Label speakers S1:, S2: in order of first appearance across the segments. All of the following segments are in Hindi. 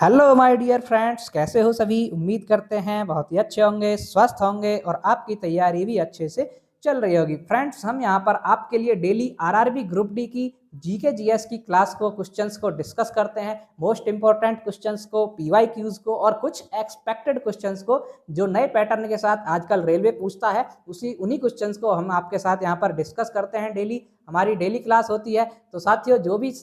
S1: हेलो माय डियर फ्रेंड्स, कैसे हो सभी। उम्मीद करते हैं बहुत ही अच्छे होंगे, स्वस्थ होंगे और आपकी तैयारी भी अच्छे से चल रही होगी। फ्रेंड्स, हम यहाँ पर आपके लिए डेली आरआरबी ग्रुप डी की जीके जीएस की क्लास को, क्वेश्चंस को डिस्कस करते हैं। मोस्ट इंपॉर्टेंट क्वेश्चंस को, पीवाईक्यूज को और कुछ एक्सपेक्टेड क्वेश्चंस को जो नए पैटर्न के साथ आजकल रेलवे पूछता है, उन्हीं क्वेश्चंस को हम आपके साथ यहाँ पर डिस्कस करते हैं। डेली हमारी डेली क्लास होती है। तो साथियों, जो भी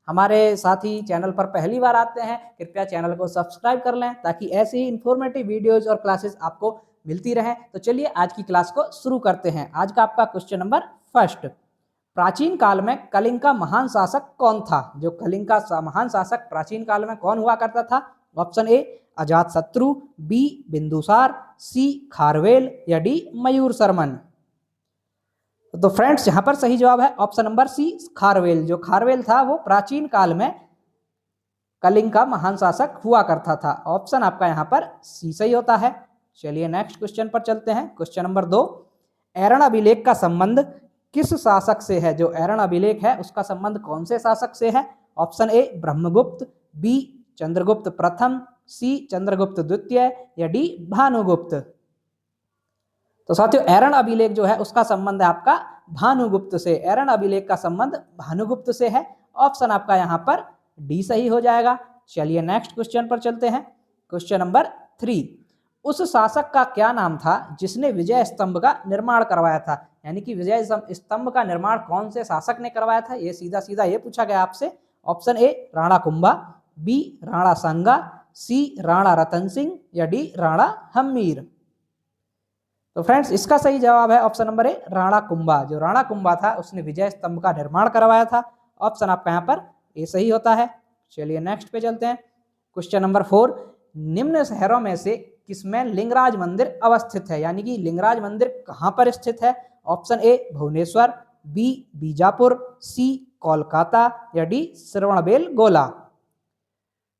S1: हमारे साथी चैनल पर पहली बार आते हैं, कृपया चैनल को सब्सक्राइब कर लें ताकि ऐसी ही इंफॉर्मेटिव वीडियोज और क्लासेस आपको मिलती रहें। तो चलिए आज की क्लास को शुरू करते हैं। आज का आपका क्वेश्चन नंबर फर्स्ट, प्राचीन काल में कलिंग का महान शासक कौन था। जो कलिंग का महान शासक प्राचीन काल में कौन हुआ करता था? Option A Ajatashatru, B Bindusara, C Kharavela या डी मयूर शर्मन। तो फ्रेंड्स, यहां पर सही जवाब है ऑप्शन नंबर सी, खारवेल। जो खारवेल था वो प्राचीन काल में कलिंग का महान शासक हुआ करता था। ऑप्शन आपका यहाँ पर सी सही होता है। चलिए नेक्स्ट क्वेश्चन पर चलते हैं। क्वेश्चन नंबर 2, ऐरण अभिलेख का संबंध किस शासक से है? जो ऐरण अभिलेख है उसका संबंध कौन से शासक से है? Option A Brahmagupta, B Chandragupta प्रथम, सी चंद्रगुप्त द्वितीय या डी भानुगुप्त। तो साथियों, ऐरण अभिलेख जो है उसका संबंध है आपका भानुगुप्त से। ऐरण अभिलेख का संबंध भानुगुप्त से है। ऑप्शन आपका यहाँ पर डी सही हो जाएगा। चलिए नेक्स्ट क्वेश्चन पर चलते हैं। क्वेश्चन नंबर 3, उस शासक का क्या नाम था जिसने विजय स्तंभ का निर्माण करवाया था? यानी कि विजय स्तंभ का निर्माण कौन से शासक ने करवाया था, ये सीधा सीधा ये पूछा गया आपसे। Option A Rana Kumbha, B Rana Sanga, C Rana Ratan Singh या डी राणा हम्मीर। तो फ्रेंड्स, इसका सही जवाब है option number A Rana Kumbha. जो राणा कुंभा था उसने विजय स्तंभ का निर्माण करवाया था। ऑप्शन आपका यहाँ पर ए सही होता है। चलिए नेक्स्ट पे चलते हैं। क्वेश्चन नंबर 4, निम्न शहरों में से किसमें लिंगराज मंदिर अवस्थित है? यानी कि लिंगराज मंदिर कहाँ पर स्थित है? Option A Bhubaneswar, B Bijapur, C Kolkata या डी श्रवणबेल गोला।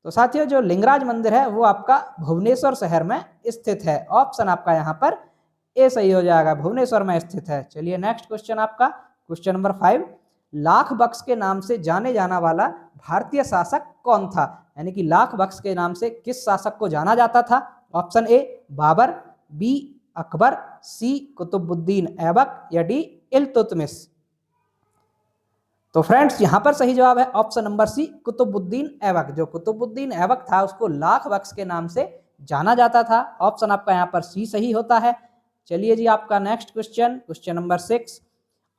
S1: तो साथियों, जो लिंगराज मंदिर है वो आपका भुवनेश्वर शहर में स्थित है। ऑप्शन आपका यहाँ पर ए सही हो जाएगा, भुवनेश्वर में स्थित है। चलिए नेक्स्ट क्वेश्चन आपका, क्वेश्चन नंबर 5, लाख बक्स के नाम से जाने जाना वाला भारतीय शासक कौन था? यानी कि लाख बक्स के नाम से किस शासक को जाना जाता था? Option A Babur, B Akbar, C Qutubuddin Aibak या डी इल्तुतमिश। तो फ्रेंड्स, यहां पर सही जवाब है option number C, Qutubuddin Aibak. जो कुतुबुद्दीन ऐबक था उसको लाख बक्स के नाम से जाना जाता था। ऑप्शन आपका यहाँ पर सी सही होता है। चलिए जी, आपका next question, question number 6,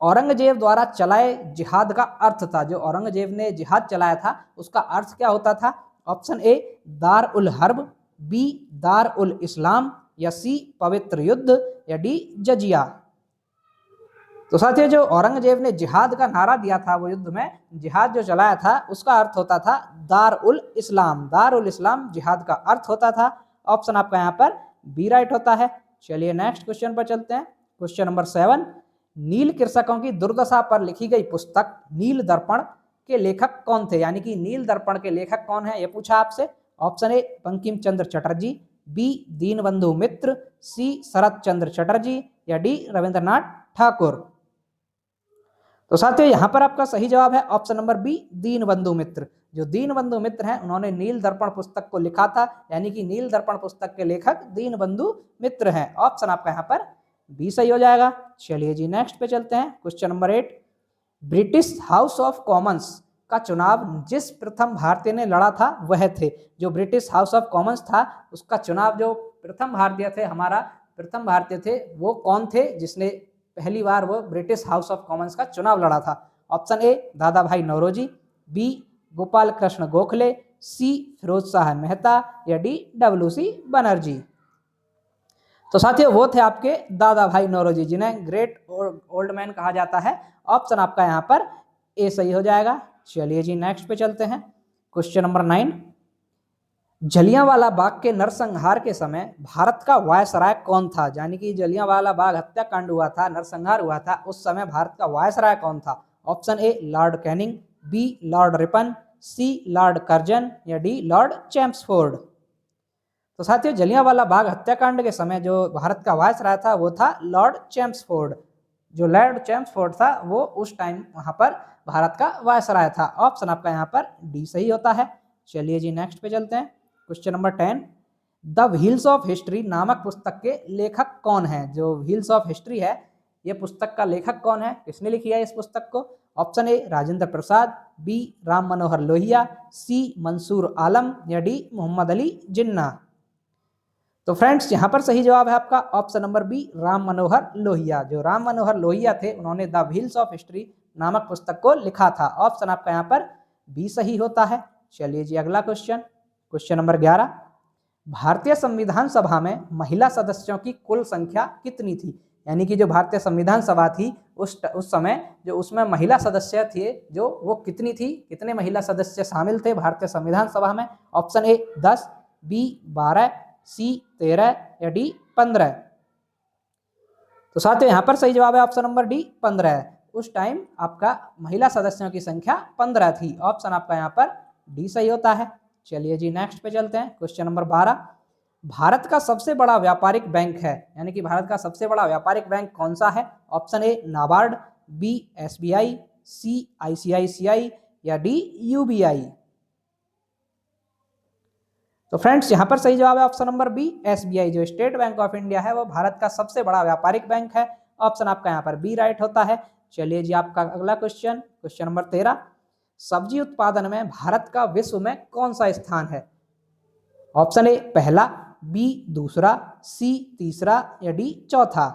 S1: Aurangzeb द्वारा चलाए जिहाद का अर्थ था। जो औरंगजेब ने जिहाद चलाया था उसका अर्थ क्या होता था? ऑप्शन ए दार उल हर्ब, बी दार उल इस्लाम या सी पवित्र युद्ध या डी जजिया। तो साथियों, जो औरंगजेब ने जिहाद का नारा दिया था, वो युद्ध में जिहाद जो चलाया था उसका अर्थ होता था दार उल इस्लाम। दार उल इस्लाम जिहाद का अर्थ होता था। ऑप्शन आपका यहाँ पर बी राइट होता है। चलिए नेक्स्ट क्वेश्चन पर चलते हैं। क्वेश्चन नंबर 7, नील कृषकों की दुर्दशा पर लिखी गई पुस्तक नील दर्पण के लेखक कौन थे? यानी कि नील दर्पण के लेखक कौन है, ये पूछा आपसे। Option A Bankim Chandra Chatterjee, B Dinabandhu Mitra, C Sarat Chandra Chatterjee या डी रविंद्रनाथ ठाकुर। तो साथियों, यहां पर आपका सही जवाब है ऑप्शन नंबर बी, दीनबंधु मित्र। जो दीनबंधु मित्र हैं उन्होंने नील दर्पण पुस्तक को लिखा था। यानी कि नील दर्पण पुस्तक के लेखक दीनबंधु मित्र हैं। ऑप्शन आपका यहाँ पर बी सही हो जाएगा। चलिए जी नेक्स्ट पे चलते हैं। Question number 8, British house of Commons का चुनाव जिस प्रथम भारतीय ने लड़ा था वह थे। जो ब्रिटिश हाउस ऑफ कॉमन्स था उसका चुनाव जो प्रथम भारतीय थे, हमारा प्रथम भारतीय थे, वो कौन थे जिसने पहली बार वो ब्रिटिश हाउस ऑफ कॉमन्स का चुनाव लड़ा था? ऑप्शन ए दादा भाई नौरोजी, बी गोपाल कृष्ण गोखले, सी फिरोज शाह मेहता या डी डब्ल्यू.सी. बनर्जी। तो साथियों, वो थे आपके दादा भाई नौरोजी, जिन्हें ग्रेट ओल्ड मैन कहा जाता है। ऑप्शन आपका यहाँ पर ए सही हो जाएगा। चलिए जी नेक्स्ट पे चलते हैं। क्वेश्चन नंबर 9, जलियांवाला बाग के नरसंहार के समय भारत का वायसराय कौन था? यानी कि जलियांवाला बाग हत्याकांड हुआ था, नरसंहार हुआ था, उस समय भारत का वायसराय कौन था? Option A Lord Canning, B Lord Ripon, C Lord Curzon या डी लॉर्ड चैम्सफोर्ड। तो साथियों, जलियांवाला बाग हत्याकांड के समय जो भारत का वायसराय था वो था लॉर्ड चैम्सफोर्ड। जो लॉर्ड चैम्सफोर्ड था वो उस टाइम वहां पर भारत का वायसराय था। ऑप्शन आपका यहाँ पर डी सही होता है। चलिए जी नेक्स्ट पे चलते हैं। Question number 10, the wheels of history नामक पुस्तक के लेखक कौन है? जो व्हील्स ऑफ हिस्ट्री है, ये पुस्तक का लेखक कौन है, किसने लिखी है इस पुस्तक को? Option A Rajendra Prasad, B Ram Manohar Lohia, C Mansoor Alam या डी मोहम्मद अली जिन्ना। तो फ्रेंड्स यहाँ पर सही जवाब है आपका option number B Ram Manohar Lohia. जो राम मनोहर लोहिया थे, उन्होंने द व्हील्स ऑफ हिस्ट्री नामक पुस्तक को लिखा था। ऑप्शन आपका यहाँ पर बी सही होता है। चलिए जी अगला क्वेश्चन, क्वेश्चन नंबर 11, भारतीय संविधान सभा में महिला सदस्यों की कुल संख्या कितनी थी? यानी कि जो भारतीय संविधान सभा थी उस समय जो उसमें महिला सदस्य थे, जो वो कितनी थी, कितने महिला सदस्य शामिल थे भारतीय संविधान सभा में? ऑप्शन ए 10, बी 12, सी 13 या डी 15। तो साथियों यहाँ पर सही जवाब है ऑप्शन नंबर डी 15। उस टाइम आपका महिला सदस्यों की संख्या 15 थी। ऑप्शन आपका यहाँ पर डी सही होता है। चलिए जी नेक्स्ट पे चलते हैं, क्वेश्चन नंबर 12, भारत का सबसे बड़ा व्यापारिक बैंक है, यानी कि भारत का सबसे बड़ा व्यापारिक बैंक कौन सा है? Option A NABARD, B SBI, C ICICI या डी यूबीआई। तो फ्रेंड्स यहाँ पर सही जवाब है ऑप्शन नंबर बी एसबीआई। जो स्टेट बैंक ऑफ इंडिया है वो भारत का सबसे बड़ा व्यापारिक बैंक है। ऑप्शन आपका यहाँ पर बी राइट होता है। चलिए जी आपका अगला क्वेश्चन, क्वेश्चन नंबर 13, सब्जी उत्पादन में भारत का विश्व में कौन सा स्थान है? ऑप्शन ए पहला, बी दूसरा, सी तीसरा या डी चौथा।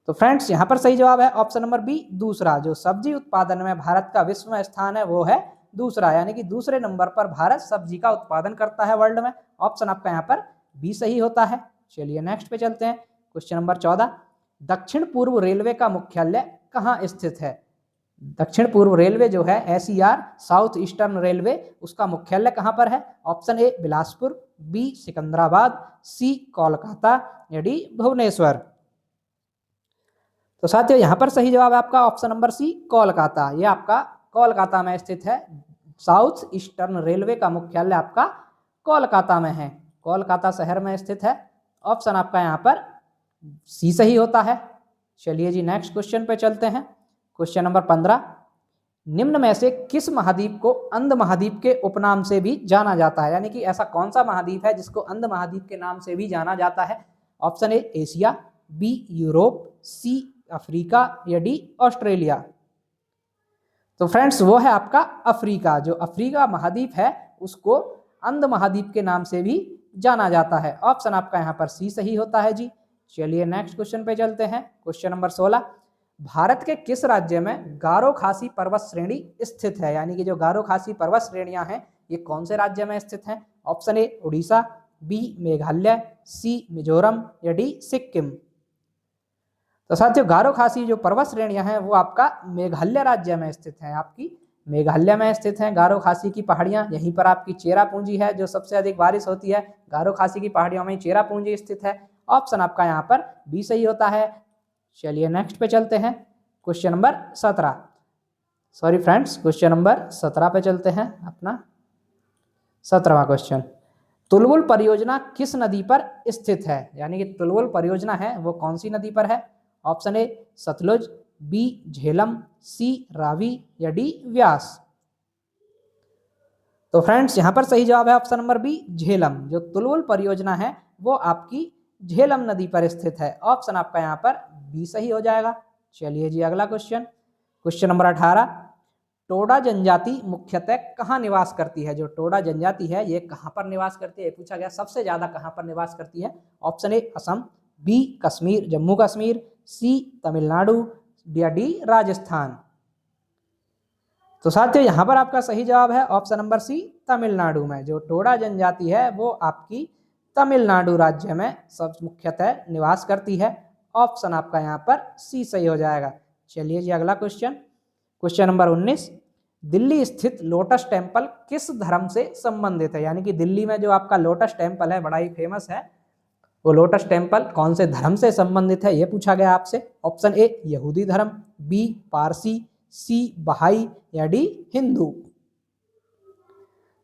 S1: तो फ्रेंड्स यहाँ पर सही जवाब है ऑप्शन नंबर बी दूसरा। जो सब्जी उत्पादन में भारत का विश्व में स्थान है वो है दूसरा, यानी कि दूसरे नंबर पर भारत सब्जी का उत्पादन करता है वर्ल्ड में। ऑप्शन आपका यहाँ पर बी सही होता है। चलिए नेक्स्ट पे चलते हैं, क्वेश्चन नंबर 14, दक्षिण पूर्व रेलवे का मुख्यालय कहाँ स्थित है? दक्षिण पूर्व रेलवे जो है एसईआर, साउथ ईस्टर्न रेलवे, उसका मुख्यालय कहाँ पर है? Option A Bilaspur, B Secunderabad, C Kolkata या डी भुवनेश्वर। तो साथियों यहाँ पर सही जवाब है आपका ऑप्शन नंबर सी कोलकाता। ये आपका कोलकाता में स्थित है। साउथ ईस्टर्न रेलवे का मुख्यालय आपका कोलकाता में है, कोलकाता शहर में स्थित है। ऑप्शन आपका यहाँ पर सी सही होता है। चलिए जी नेक्स्ट क्वेश्चन पे चलते हैं, क्वेश्चन नंबर 15, निम्न में से किस महाद्वीप को अंध महाद्वीप के उपनाम से भी जाना जाता है? यानी कि ऐसा कौन सा महाद्वीप है जिसको अंध महाद्वीप के नाम से भी जाना जाता है? Option A Asia, B Europe, C Africa या डी ऑस्ट्रेलिया। तो फ्रेंड्स वो है आपका अफ्रीका। जो अफ्रीका महाद्वीप है उसको अंध महाद्वीप के नाम से भी जाना जाता है। ऑप्शन आपका यहाँ पर सी सही होता है जी। चलिए नेक्स्ट क्वेश्चन पे चलते हैं, क्वेश्चन नंबर 16, भारत के किस राज्य में गारो खासी पर्वत श्रेणी स्थित है? यानी कि जो गारो खासी पर्वत श्रेणियां हैं ये कौन से राज्य में स्थित हैं? Option A Orissa, B Meghalaya, C Mizoram या डी सिक्किम। तो साथियों गारो खासी जो पर्वत श्रेणियां हैं वो आपका मेघालय राज्य में स्थित हैं। आपकी मेघालय में स्थित हैं गारो खासी की पहाड़ियां। यहीं पर आपकी चेरापूंजी है जो सबसे अधिक बारिश होती है। गारो खासी की पहाड़ियों में चेरापूंजी स्थित है। ऑप्शन आपका यहाँ पर बी सही होता है। चलिए नेक्स्ट पे चलते हैं, question number 17, sorry friends question number 17 पे चलते हैं। अपना 17वां क्वेश्चन, तुलवुल परियोजना किस नदी पर स्थित है? यानी कि तुलवुल परियोजना है वो कौन सी नदी पर है? Option A Sutlej, B Jhelum, C Ravi या डी व्यास। तो फ्रेंड्स यहाँ पर सही जवाब है ऑप्शन नंबर बी झेलम। जो तुलवुल परियोजना है वो आपकी झेलम नदी पर स्थित है। ऑप्शन आपका यहाँ पर बी सही हो जाएगा। चलिए जी अगला क्वेश्चन, क्वेश्चन नंबर 18, टोडा जनजाति मुख्यतः कहाँ निवास करती है? जो टोडा जनजाति है ये कहाँ पर निवास करती है पूछा गया, सबसे ज्यादा कहाँ पर निवास करती है? Option A Assam, B Kashmir Jammu Kashmir, C Tamil Nadu या डी राजस्थान। तो साथियों यहाँ पर आपका सही जवाब है ऑप्शन नंबर सी तमिलनाडु में। जो टोडा जनजाति है वो आपकी तमिलनाडु राज्य में सब मुख्यतः निवास करती है। ऑप्शन आपका यहाँ पर सी सही हो जाएगा। चलिए जी अगला क्वेश्चन, क्वेश्चन नंबर 19, दिल्ली स्थित लोटस टेम्पल किस धर्म से संबंधित है? यानी कि दिल्ली में जो आपका लोटस टेम्पल है बड़ा ही फेमस है, वो लोटस टेम्पल कौन से धर्म से संबंधित है ये पूछा गया आपसे। ऑप्शन ए यहूदी धर्म, बी पारसी, सी बहाई या डी हिंदू।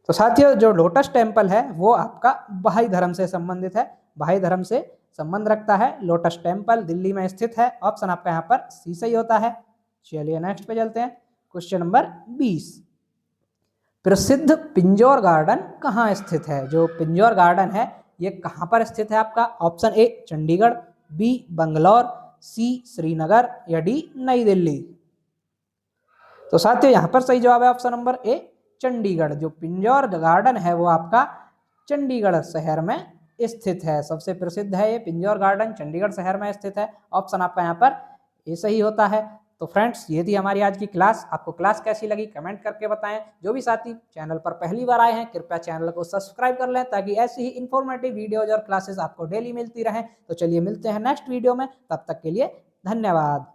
S1: तो साथियों जो लोटस टेम्पल है वो आपका बहाई धर्म से संबंधित है, बहाई धर्म से संबंध रखता है। लोटस टेम्पल दिल्ली में स्थित है। ऑप्शन आपका यहाँ पर सी सही होता है। चलिए नेक्स्ट पे चलते हैं, क्वेश्चन नंबर 20, प्रसिद्ध पिंजौर गार्डन कहाँ स्थित है? जो पिंजौर गार्डन है ये कहाँ पर स्थित है आपका? Option A Chandigarh, B Bangalore, C Srinagar या डी नई दिल्ली। तो साथियों यहाँ पर सही जवाब है ऑप्शन नंबर ए चंडीगढ़। जो पिंजौर गार्डन है वो आपका चंडीगढ़ शहर में स्थित है। सबसे प्रसिद्ध है ये पिंजौर गार्डन, चंडीगढ़ शहर में स्थित है। ऑप्शन आपका यहाँ पर ये सही होता है। तो फ्रेंड्स ये थी हमारी आज की क्लास। आपको क्लास कैसी लगी कमेंट करके बताएं। जो भी साथी चैनल पर पहली बार आए हैं कृपया चैनल को सब्सक्राइब कर लें ताकि ऐसी ही इंफॉर्मेटिव वीडियोज और क्लासेस आपको डेली मिलती रहें। तो चलिए मिलते हैं नेक्स्ट वीडियो में, तब तक के लिए धन्यवाद।